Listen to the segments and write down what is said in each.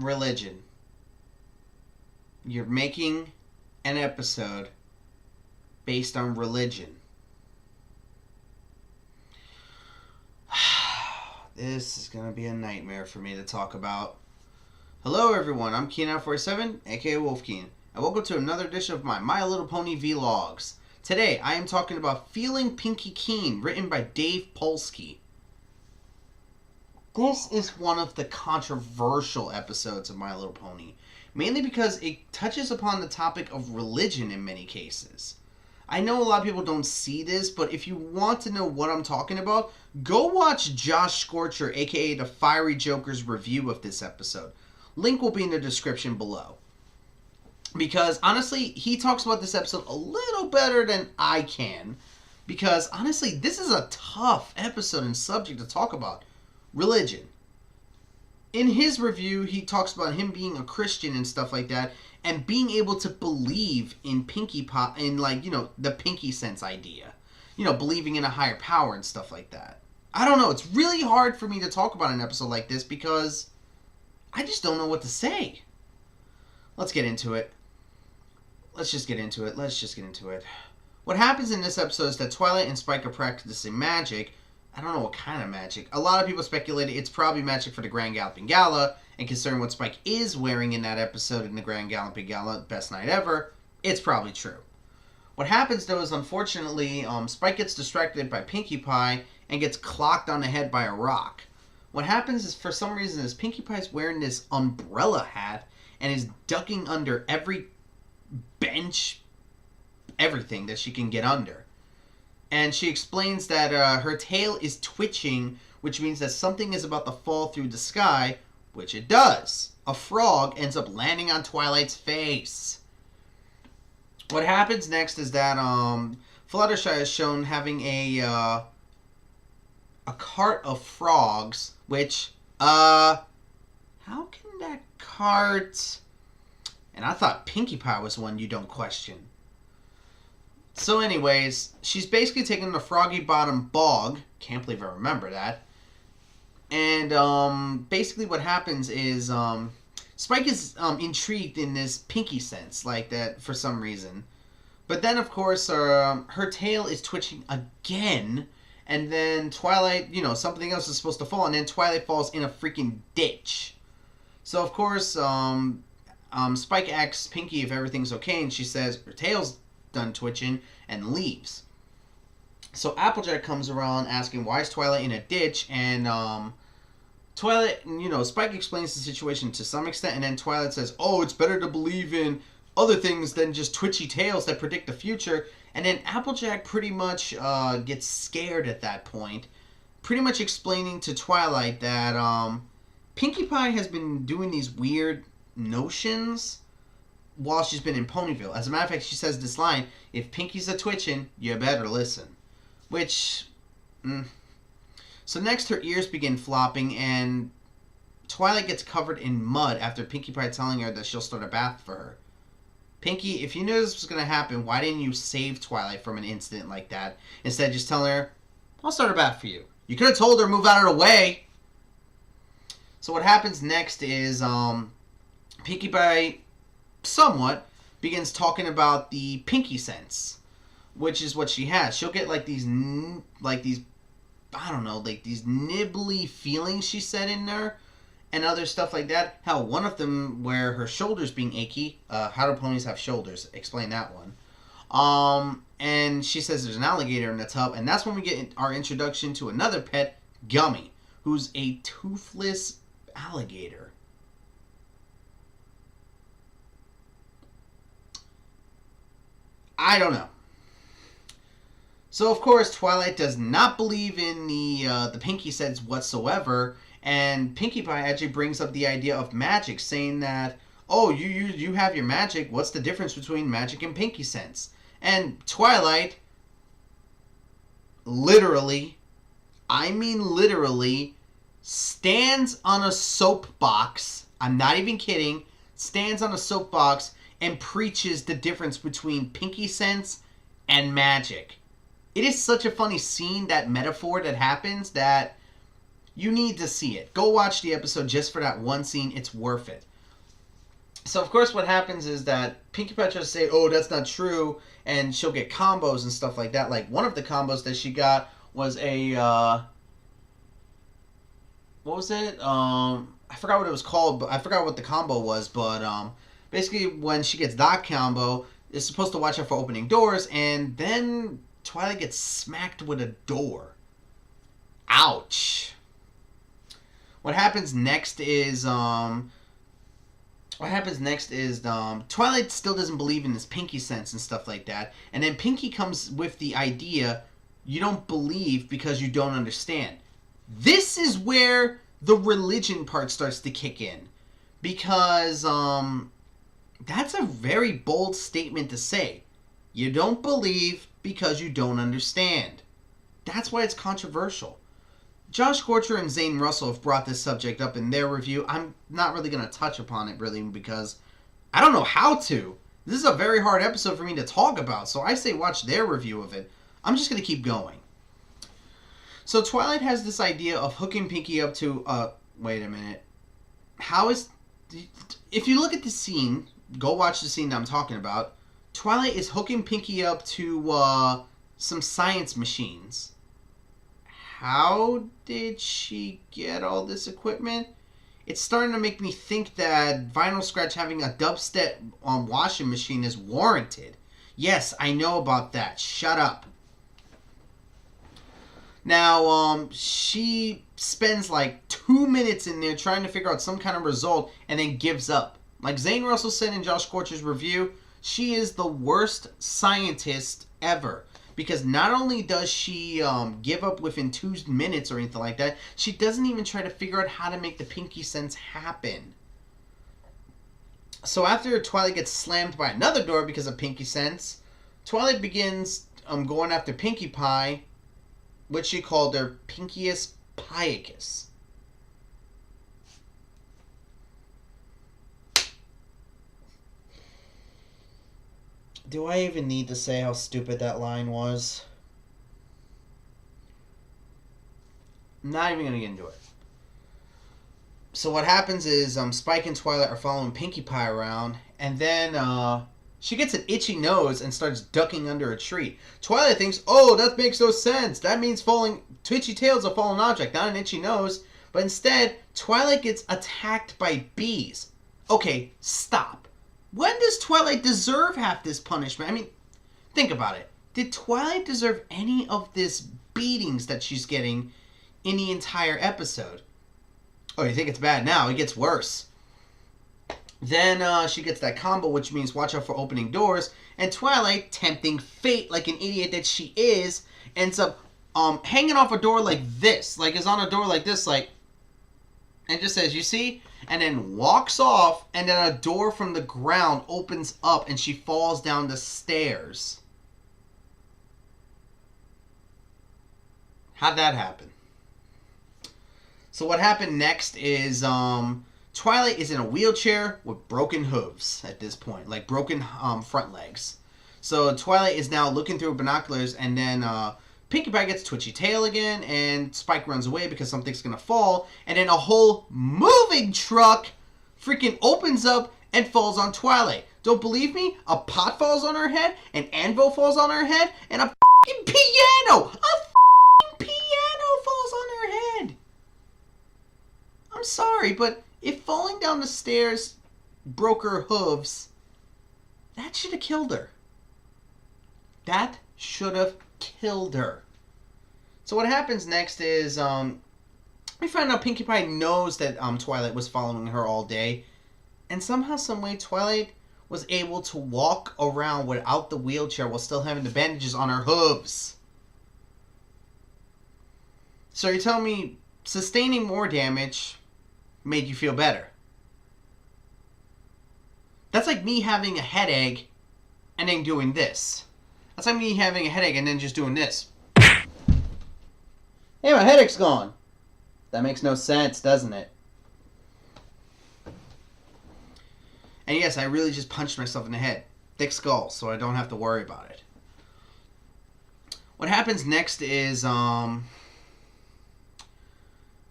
religion. You're making an episode based on religion. This is going to be a nightmare for me to talk about. Hello everyone, I'm Keen947, aka Wolfkeen, and welcome to another edition of My Little Pony Vlogs. Today, I am talking about Feeling Pinkie Keen, written by Dave Polsky. This is one of the controversial episodes of My Little Pony, mainly because it touches upon the topic of religion in many cases. I know a lot of people don't see this, but if you want to know what I'm talking about, go watch Joshscorchers, aka the Fiery Joker's review of this episode. Link will be in the description below. Because, honestly, he talks about this episode a little better than I can. Because, honestly, this is a tough episode and subject to talk about. Religion. In his review, he talks about him being a Christian and stuff like that, and being able to believe in Pinkie Pie, in, like, you know, the Pinkie sense idea. You know, believing in a higher power and stuff like that. I don't know, it's really hard for me to talk about an episode like this because I just don't know what to say. Let's get into it. Let's just get into it. What happens in this episode is that Twilight and Spike are practicing magic. I don't know what kind of magic. A lot of people speculated it's probably magic for the Grand Galloping Gala, and considering what Spike is wearing in that episode in the Grand Galloping Gala, best night ever, it's probably true. What happens though is, unfortunately, Spike gets distracted by Pinkie Pie and gets clocked on the head by a rock. What happens is, for some reason, is Pinkie Pie's wearing this umbrella hat and is ducking under every bench, everything that she can get under. And she explains that her tail is twitching, which means that something is about to fall through the sky, which it does. A frog ends up landing on Twilight's face. What happens next is that Fluttershy is shown having a cart of frogs, which, how can that cart... And I thought Pinkie Pie was one you don't question. So anyways, she's basically taking the Froggy Bottom Bog. Can't believe I remember that. And basically what happens is Spike is intrigued in this Pinkie sense, like that for some reason. But then, of course, her tail is twitching again. And then Twilight, you know, something else is supposed to fall. And then Twilight falls in a freaking ditch. So, of course, Spike asks Pinkie if everything's okay. And she says her tail's done twitching and leaves. So Applejack comes around asking why is Twilight in a ditch, and Twilight, you know, Spike explains the situation to some extent, and then Twilight says, oh, it's better to believe in other things than just twitchy tails that predict the future. And then Applejack pretty much gets scared at that point, pretty much explaining to Twilight that Pinkie Pie has been doing these weird notions while she's been in Ponyville. As a matter of fact, she says this line, if Pinkie's a twitching, you better listen. Which, So next her ears begin flopping and Twilight gets covered in mud after Pinkie Pie telling her that she'll start a bath for her. Pinkie, if you knew this was going to happen, why didn't you save Twilight from an incident like that? Instead of just telling her, I'll start a bath for you. You could have told her move out of the way. So what happens next is Pinkie Pie somewhat begins talking about the Pinkie sense, which is what she has. She'll get like these I don't know, like these nibbly feelings she said in there and other stuff like that. Hell, one of them where her shoulders being achy. How do ponies have shoulders? Explain that one. And she says there's an alligator in the tub, and that's when we get our introduction to another pet, Gummy, who's a toothless alligator. I don't know. So, of course, Twilight does not believe in the Pinkie sense whatsoever, and Pinkie Pie actually brings up the idea of magic, saying that, oh, you have your magic, what's the difference between magic and Pinkie sense? And Twilight, literally, I mean literally, stands on a soapbox, I'm not even kidding, stands on a soapbox and preaches the difference between Pinkie sense and magic. It is such a funny scene, that metaphor that happens, that you need to see it. Go watch the episode just for that one scene. It's worth it. So of course what happens is that Pinkie Pie tries to say, oh, that's not true, and she'll get combos and stuff like that. Like one of the combos that she got was a what was it? I forgot what it was called, but I forgot what the combo was, but basically when she gets that combo, it's supposed to watch out for opening doors, and then Twilight gets smacked with a door. Ouch. What happens next is Twilight still doesn't believe in this Pinkie sense and stuff like that. And then Pinkie comes with the idea, you don't believe because you don't understand. This is where the religion part starts to kick in. Because that's a very bold statement to say. You don't believe because you don't understand. That's why it's controversial. Joshscorchers and Zane Russell have brought this subject up in their review. I'm not really going to touch upon it really because I don't know how to. This is a very hard episode for me to talk about, so I say watch their review of it. I'm just going to keep going. So Twilight has this idea of hooking Pinkie up to... wait a minute. How is... If you look at the scene, go watch the scene that I'm talking about, Twilight is hooking Pinkie up to some science machines. How did she get all this equipment? It's starting to make me think that Vinyl Scratch having a dubstep washing machine is warranted. Yes, I know about that. Shut up. Now, she spends like 2 minutes in there trying to figure out some kind of result and then gives up. Like Zane Russell said in Joshscorchers' review, she is the worst scientist ever. Because not only does she give up within 2 minutes or anything like that, she doesn't even try to figure out how to make the Pinkie sense happen. So after Twilight gets slammed by another door because of Pinkie sense, Twilight begins going after Pinkie Pie, which she called her Pinkius Piecus. Do I even need to say how stupid that line was? I'm not even going to get into it. So what happens is Spike and Twilight are following Pinkie Pie around, and then she gets an itchy nose and starts ducking under a tree. Twilight thinks, oh, that makes no sense. That means twitchy tail's a fallen object, not an itchy nose. But instead, Twilight gets attacked by bees. Okay, stop. When does Twilight deserve half this punishment? I mean, think about it. Did Twilight deserve any of this beatings that she's getting in the entire episode? Oh, you think it's bad now? It gets worse. Then she gets that combo, which means watch out for opening doors. And Twilight, tempting fate like an idiot that she is, ends up hanging off a door like this. Like, is on a door like this, like... And just says, you see? And then walks off, and then a door from the ground opens up, and she falls down the stairs. How'd that happen? So what happened next is Twilight is in a wheelchair with broken hooves at this point, like broken front legs. So Twilight is now looking through binoculars, and then Pinkie Pie gets twitchy tail again, and Spike runs away because something's going to fall, and then a whole moving truck freaking opens up and falls on Twilight. Don't believe me? A pot falls on her head, an anvil falls on her head, and a fucking piano! A fucking piano falls on her head! I'm sorry, but if falling down the stairs broke her hooves, that should have killed her. That should have killed her. So what happens next is we find out Pinkie Pie knows that Twilight was following her all day, and somehow, someway, Twilight was able to walk around without the wheelchair while still having the bandages on her hooves. So you're telling me sustaining more damage made you feel better? That's like me having a headache and then doing this. That's like me having a headache and then just doing this. Hey, my headache's gone. That makes no sense, doesn't it? And yes, I really just punched myself in the head. Thick skull, so I don't have to worry about it. What happens next is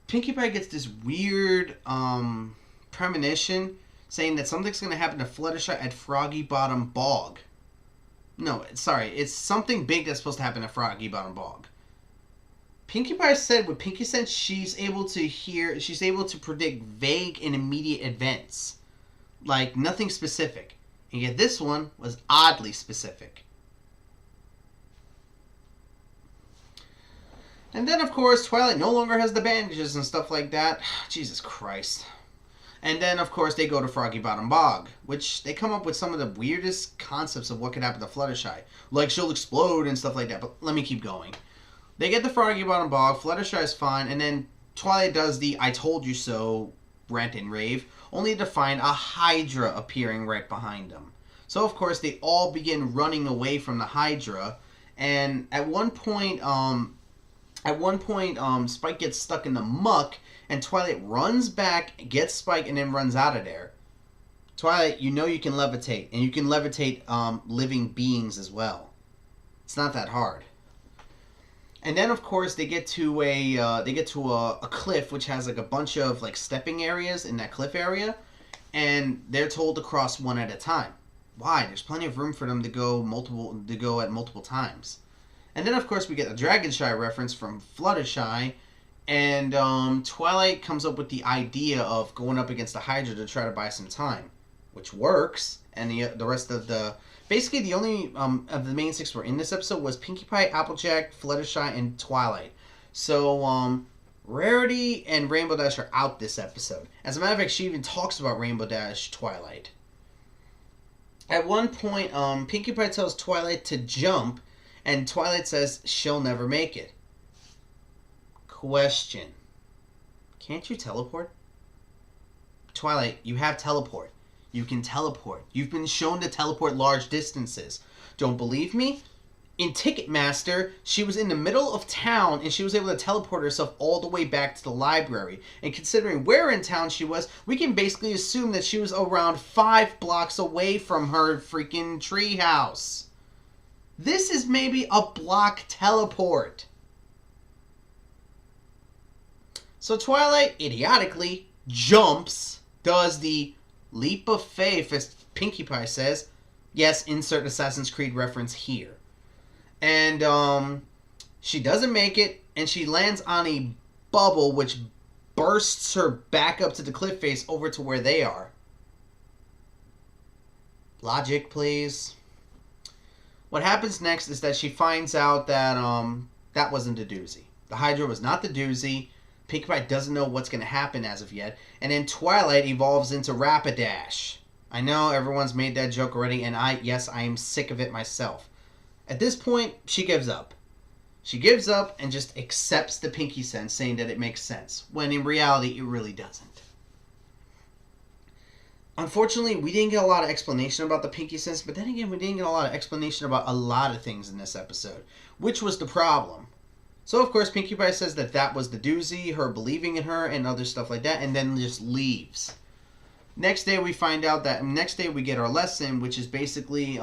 Pinkie Pie gets this weird premonition saying that something's going to happen to Fluttershy at Froggy Bottom Bog. No, sorry, it's something big that's supposed to happen at Froggy Bottom Bog. Pinkie Pie said with Pinkie Sense, she's able to predict vague and immediate events. Like, nothing specific. And yet this one was oddly specific. And then, of course, Twilight no longer has the bandages and stuff like that. Jesus Christ. And then, of course, they go to Froggy Bottom Bog, which they come up with some of the weirdest concepts of what could happen to Fluttershy. Like, she'll explode and stuff like that, but let me keep going. They get to Froggy Bottom Bog, Fluttershy is fine, and then Twilight does the I told you so rant and rave, only to find a Hydra appearing right behind them. So, of course, they all begin running away from the Hydra, and at one point, Spike gets stuck in the muck, and Twilight runs back, gets Spike, and then runs out of there. Twilight, you know you can levitate, and you can levitate living beings as well. It's not that hard. And then, of course, they get to a cliff which has like a bunch of like stepping areas in that cliff area, and they're told to cross one at a time. Why? There's plenty of room for them to go at multiple times. And then, of course, we get a Dragonshy reference from Fluttershy, and Twilight comes up with the idea of going up against the Hydra to try to buy some time, which works. And the rest of the... Basically, the only of the main six were in this episode was Pinkie Pie, Applejack, Fluttershy, and Twilight. So, Rarity and Rainbow Dash are out this episode. As a matter of fact, she even talks about Rainbow Dash Twilight. At one point, Pinkie Pie tells Twilight to jump, and Twilight says she'll never make it. Question. Can't you teleport? Twilight, you have teleport. You can teleport. You've been shown to teleport large distances. Don't believe me? In Ticketmaster, she was in the middle of town and she was able to teleport herself all the way back to the library. And considering where in town she was, we can basically assume that she was around 5 blocks away from her freaking treehouse. This is maybe a block teleport. So Twilight, idiotically, jumps, does the leap of faith, as Pinkie Pie says. Yes, insert Assassin's Creed reference here. And she doesn't make it, and she lands on a bubble which bursts her back up to the cliff face over to where they are. Logic, please. What happens next is that she finds out that that wasn't the doozy. The Hydra was not the doozy. Pinkie Pie doesn't know what's going to happen as of yet. And then Twilight evolves into Rapidash. I know everyone's made that joke already, and I am sick of it myself. At this point, she gives up. She gives up and just accepts the Pinkie Sense, saying that it makes sense, when in reality, it really doesn't. Unfortunately, we didn't get a lot of explanation about the Pinkie Sense, but then again, we didn't get a lot of explanation about a lot of things in this episode, which was the problem. So, of course, Pinkie Pie says that that was the doozy, her believing in her, and other stuff like that, and then just leaves. Next day, we find out that... Next day, we get our lesson, which is basically...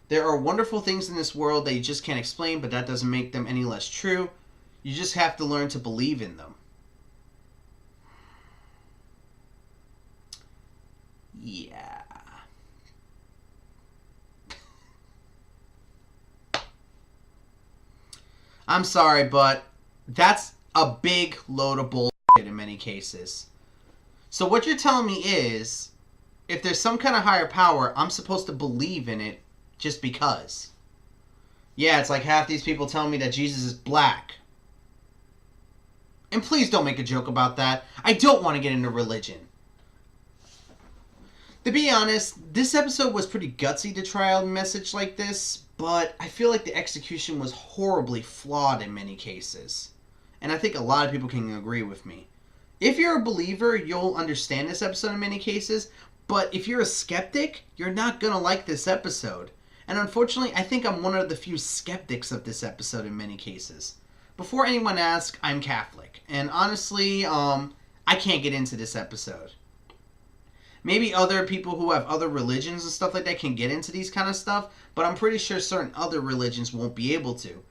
there are wonderful things in this world that you just can't explain, but that doesn't make them any less true. You just have to learn to believe in them. Yeah. I'm sorry, but that's a big load of bullshit in many cases. So what you're telling me is, if there's some kind of higher power, I'm supposed to believe in it just because. Yeah, it's like half these people telling me that Jesus is black. And please don't make a joke about that. I don't want to get into religion. To be honest, this episode was pretty gutsy to try out a message like this, but I feel like the execution was horribly flawed in many cases. And I think a lot of people can agree with me. If you're a believer, you'll understand this episode in many cases, but if you're a skeptic, you're not going to like this episode. And unfortunately, I think I'm one of the few skeptics of this episode in many cases. Before anyone asks, I'm Catholic. And honestly, I can't get into this episode. Maybe other people who have other religions and stuff like that can get into these kind of stuff, but I'm pretty sure certain other religions won't be able to.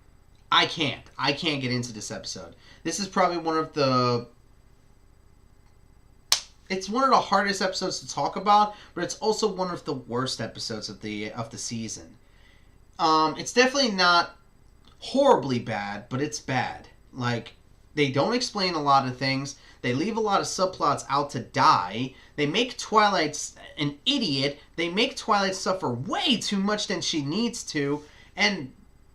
I can't. I can't get into this episode. This is probably one of the it's one of the hardest episodes to talk about, but it's also one of the worst episodes of the season. It's definitely not horribly bad, but it's bad. Like, they don't explain a lot of things. They leave a lot of subplots out to die. They make Twilight an idiot. They make Twilight suffer way too much than she needs to. And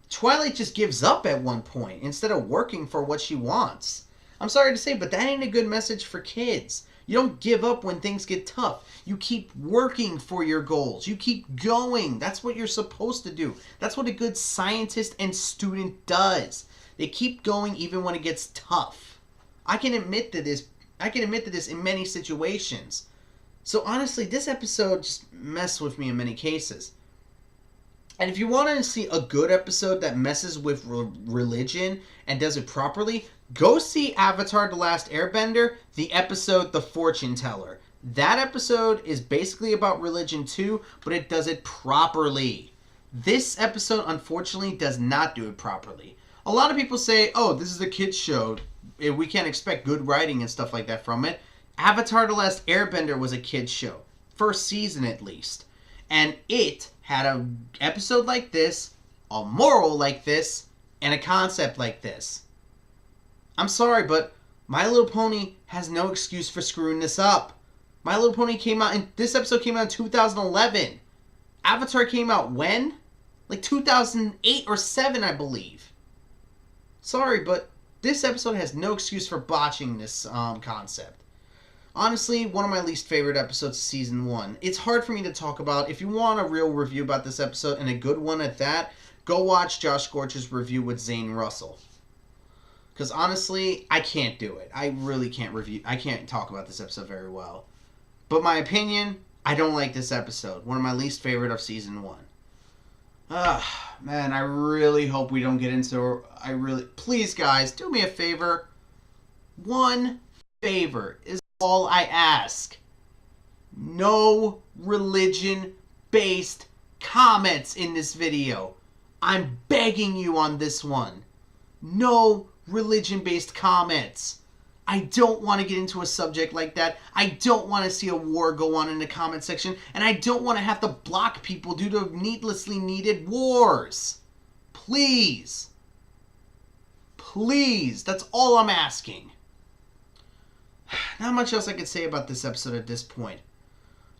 Twilight just gives up at one point instead of working for what she wants. I'm sorry to say, but that ain't a good message for kids. You don't give up when things get tough. You keep working for your goals. You keep going. That's what you're supposed to do. That's what a good scientist and student does. They keep going even when it gets tough. I can admit to this in many situations. So honestly, this episode just messed with me in many cases. And if you want to see a good episode that messes with religion and does it properly, go see Avatar: The Last Airbender, the episode The Fortune Teller. That episode is basically about religion too, but it does it properly. This episode, unfortunately, does not do it properly. A lot of people say, oh, this is a kid's show. We can't expect good writing and stuff like that from it. Avatar: The Last Airbender was a kid's show. First season, at least. And it had an episode like this, a moral like this, and a concept like this. I'm sorry, but My Little Pony has no excuse for screwing this up. My Little Pony this episode came out in 2011. Avatar came out when? Like 2008 or 7, I believe. Sorry, but this episode has no excuse for botching this concept. Honestly, one of my least favorite episodes of Season 1. It's hard for me to talk about. If you want a real review about this episode, and a good one at that, go watch Joshscorchers' review with Zane Russell. Because honestly, I can't do it. I really can't I can't talk about this episode very well. But my opinion, I don't like this episode. One of my least favorite of Season 1. Man, I really hope we don't get into... Please, guys, do me a favor. One favor is all I ask. No religion-based comments in this video. I'm begging you on this one. No religion-based comments. I don't want to get into a subject like that. I don't want to see a war go on in the comment section. And I don't want to have to block people due to needlessly needed wars. Please. Please. That's all I'm asking. Not much else I could say about this episode at this point.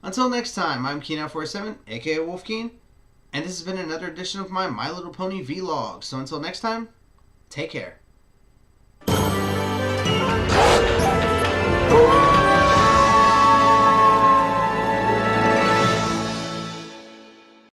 Until next time, I'm Keen947, aka Wolfkeen, and this has been another edition of my Little Pony vlog. So until next time, take care.